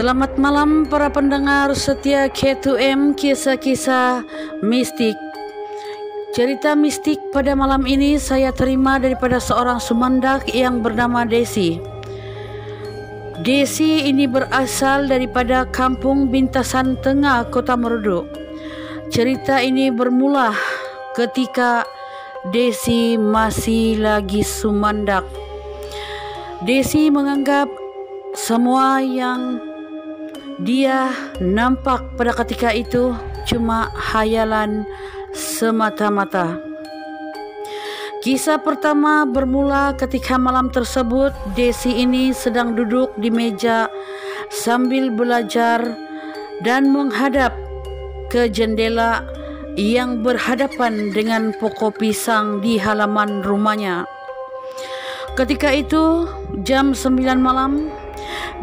Selamat malam para pendengar setia K2M Kisah-Kisah Mistik. Cerita mistik pada malam ini saya terima daripada seorang Sumandak yang bernama Desi. Desi ini berasal daripada Kampung Bintasan Tengah, Kota Merudu. Cerita ini bermula ketika Desi masih lagi Sumandak. Desi menganggap semua yang dia nampak pada ketika itu cuma hayalan semata-mata. Kisah pertama bermula ketika malam tersebut Desi ini sedang duduk di meja sambil belajar dan menghadap ke jendela yang berhadapan dengan pokok pisang di halaman rumahnya. Ketika itu jam 9 malam,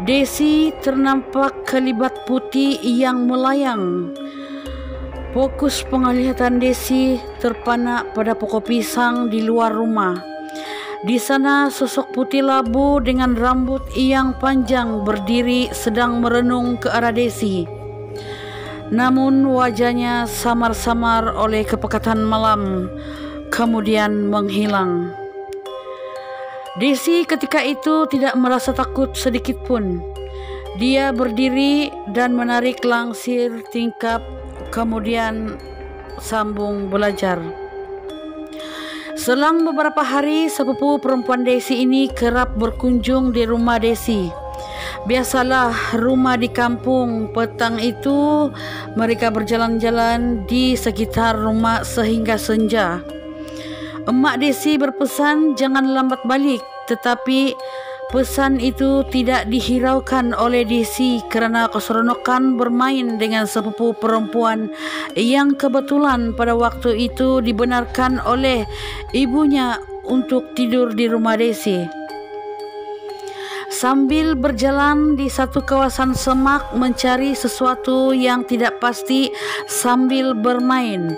Desi ternampak kelibat putih yang melayang. Fokus penglihatan Desi terpana pada pokok pisang di luar rumah. Di sana sosok putih labu dengan rambut yang panjang berdiri sedang merenung ke arah Desi. Namun wajahnya samar-samar oleh kepekatan malam, kemudian menghilang. Desi ketika itu tidak merasa takut sedikit pun. Dia berdiri dan menarik langsir tingkap, kemudian sambung belajar. Selang beberapa hari, sepupu perempuan Desi ini kerap berkunjung di rumah Desi. Biasalah rumah di kampung, petang itu mereka berjalan-jalan di sekitar rumah sehingga senja. Emak Desi berpesan jangan lambat balik, tetapi pesan itu tidak dihiraukan oleh Desi kerana keseronokan bermain dengan sepupu perempuan yang kebetulan pada waktu itu dibenarkan oleh ibunya untuk tidur di rumah Desi. Sambil berjalan di satu kawasan semak mencari sesuatu yang tidak pasti sambil bermain,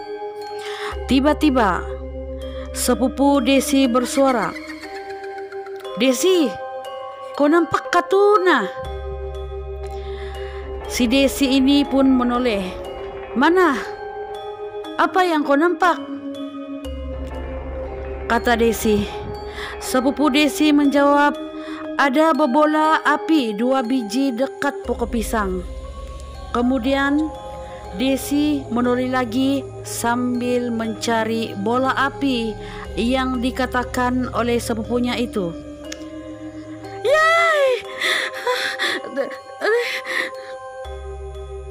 tiba-tiba sepupu Desi bersuara, "Desi, kau nampak katuna?" Si Desi ini pun menoleh. "Mana? Apa yang kau nampak?" kata Desi. Sepupu Desi menjawab, "Ada bola api 2 biji dekat pokok pisang." Kemudian Desi menoleh lagi sambil mencari bola api yang dikatakan oleh sepupunya itu. "Yai!"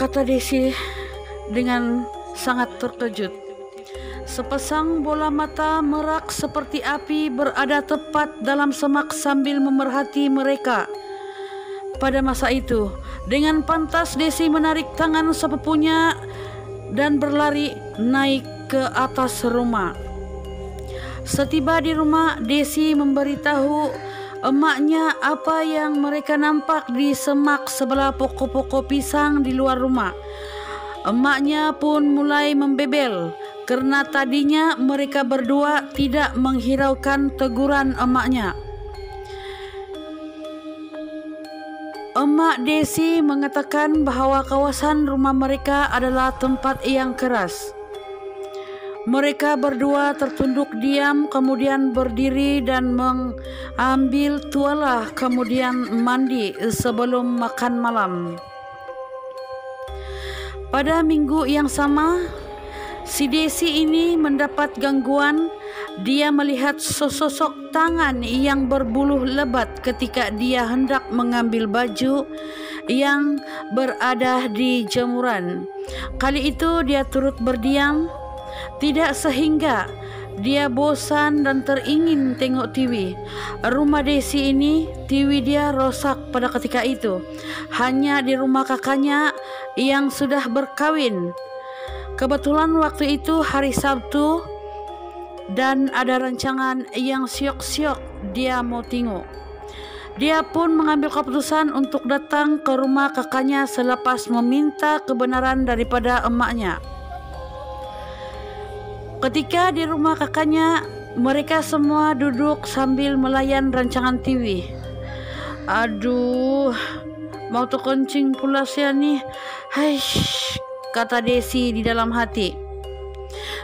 kata Desi dengan sangat terkejut. Sepasang bola mata merak seperti api berada tepat dalam semak sambil memerhati mereka. Pada masa itu, dengan pantas Desi menarik tangan sepupunya dan berlari naik ke atas rumah. Setiba di rumah, Desi memberitahu emaknya apa yang mereka nampak di semak sebelah pokok-pokok pisang di luar rumah. Emaknya pun mulai membebel karena tadinya mereka berdua tidak menghiraukan teguran emaknya. Emak Desi mengatakan bahawa kawasan rumah mereka adalah tempat yang keras. Mereka berdua tertunduk diam, kemudian berdiri dan mengambil tualah, kemudian mandi sebelum makan malam. Pada minggu yang sama, si Desi ini mendapat gangguan. Dia melihat sesosok tangan yang berbulu lebat ketika dia hendak mengambil baju yang berada di jemuran. Kali itu dia turut berdiam, tidak sehingga dia bosan dan teringin tengok TV. Rumah Desi ini, TV dia rosak pada ketika itu. Hanya di rumah kakaknya yang sudah berkahwin. Kebetulan waktu itu hari Sabtu dan ada rancangan yang syok-syok dia mau tengok. Dia pun mengambil keputusan untuk datang ke rumah kakaknya selepas meminta kebenaran daripada emaknya. Ketika di rumah kakaknya, mereka semua duduk sambil melayan rancangan TV. "Aduh, mau terkencing pula sia nih. Haish, kata Desi di dalam hati.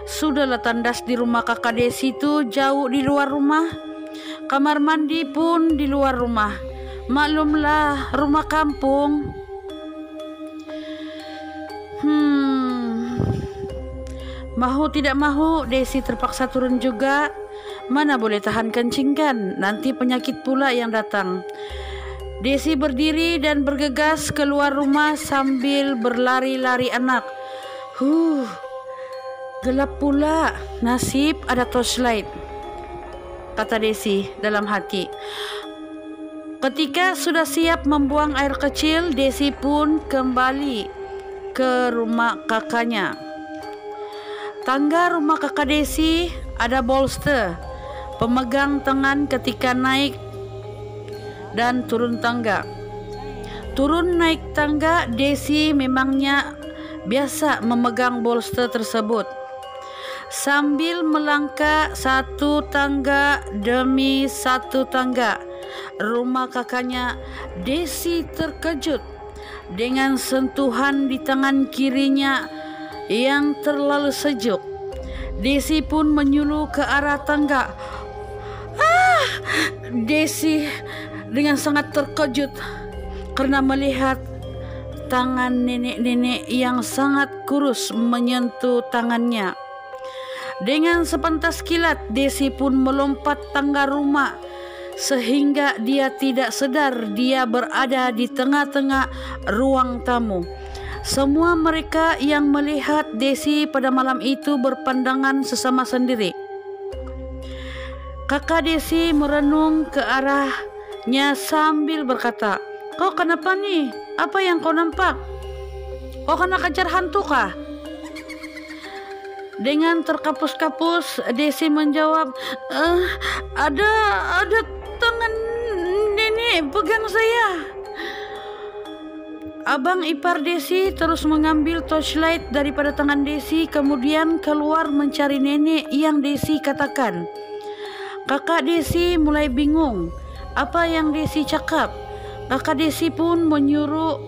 Sudahlah, tandas di rumah kakak Desi itu jauh di luar rumah. Kamar mandi pun di luar rumah. Maklumlah, rumah kampung. Mahu tidak mahu, Desi terpaksa turun juga. Mana boleh tahan kencing kan, nanti penyakit pula yang datang. Desi berdiri dan bergegas keluar rumah sambil berlari-lari anak. Gelap pula, nasib ada torchlight, kata Desi dalam hati. Ketika sudah siap membuang air kecil, Desi pun kembali ke rumah kakaknya. Tangga rumah kakak Desi ada bolster, pemegang tangan ketika naik dan turun tangga. Turun naik tangga, Desi memangnya biasa memegang bolster tersebut. Sambil melangkah satu tangga demi satu tangga rumah kakaknya, Desi terkejut dengan sentuhan di tangan kirinya yang terlalu sejuk. Desi pun menyuluh ke arah tangga. Desi dengan sangat terkejut karena melihat tangan nenek-nenek yang sangat kurus menyentuh tangannya. Dengan sepentas kilat, Desi pun melompat tangga rumah sehingga dia tidak sadar dia berada di tengah-tengah ruang tamu. Semua mereka yang melihat Desi pada malam itu berpandangan sesama sendiri. Kakak Desi merenung ke arahnya sambil berkata, "Kau kenapa nih? Apa yang kau nampak? Kau kena kejar hantu kah?" Dengan terkapus-kapus, Desi menjawab, ada tangan nenek pegang saya." Abang ipar Desi terus mengambil torchlight daripada tangan Desi, kemudian keluar mencari nenek yang Desi katakan. Kakak Desi mulai bingung apa yang Desi cakap. Kakak Desi pun menyuruh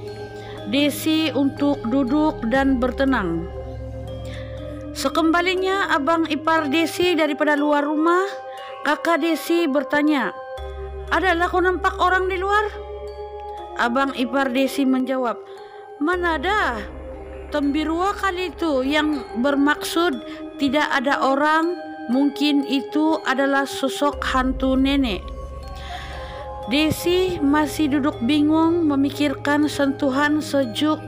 Desi untuk duduk dan bertenang. Sekembalinya abang ipar Desi daripada luar rumah, kakak Desi bertanya, "Adalah kau nampak orang di luar?" Abang ipar Desi menjawab, "Mana ada, tembirua kali itu yang bermaksud tidak ada orang, mungkin itu adalah sosok hantu nenek." Desi masih duduk bingung memikirkan sentuhan sejuk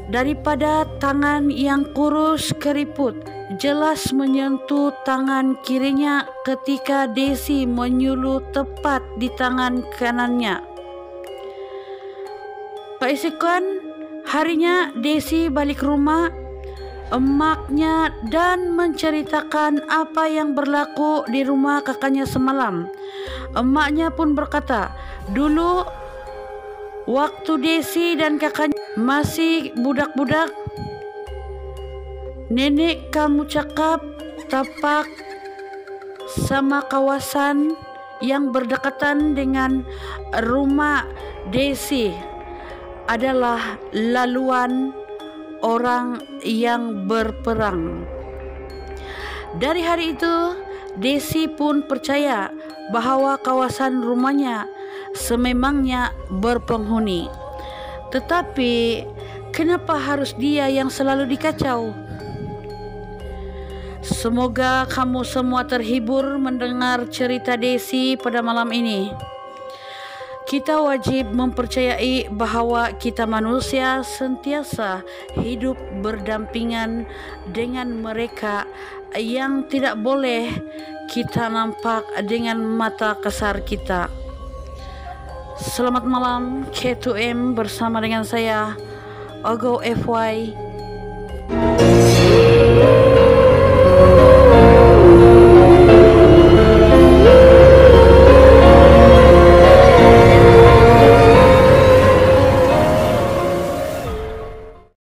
daripada tangan yang kurus keriput jelas menyentuh tangan kirinya ketika Desi menyuluh tepat di tangan kanannya. Keesokan harinya Desi balik rumah emaknya dan menceritakan apa yang berlaku di rumah kakaknya semalam. Emaknya pun berkata, "Dulu waktu Desi dan kakaknya masih budak-budak, nenek kamu cakap tapak sama kawasan yang berdekatan dengan rumah Desi adalah laluan orang yang berperang." Dari hari itu, Desi pun percaya bahwa kawasan rumahnya sememangnya berpenghuni. Tetapi kenapa harus dia yang selalu dikacau? Semoga kamu semua terhibur mendengar cerita Desi pada malam ini. Kita wajib mempercayai bahwa kita manusia sentiasa hidup berdampingan dengan mereka yang tidak boleh kita nampak dengan mata kasar kita. Selamat malam, K2M bersama dengan saya, Ogo FY.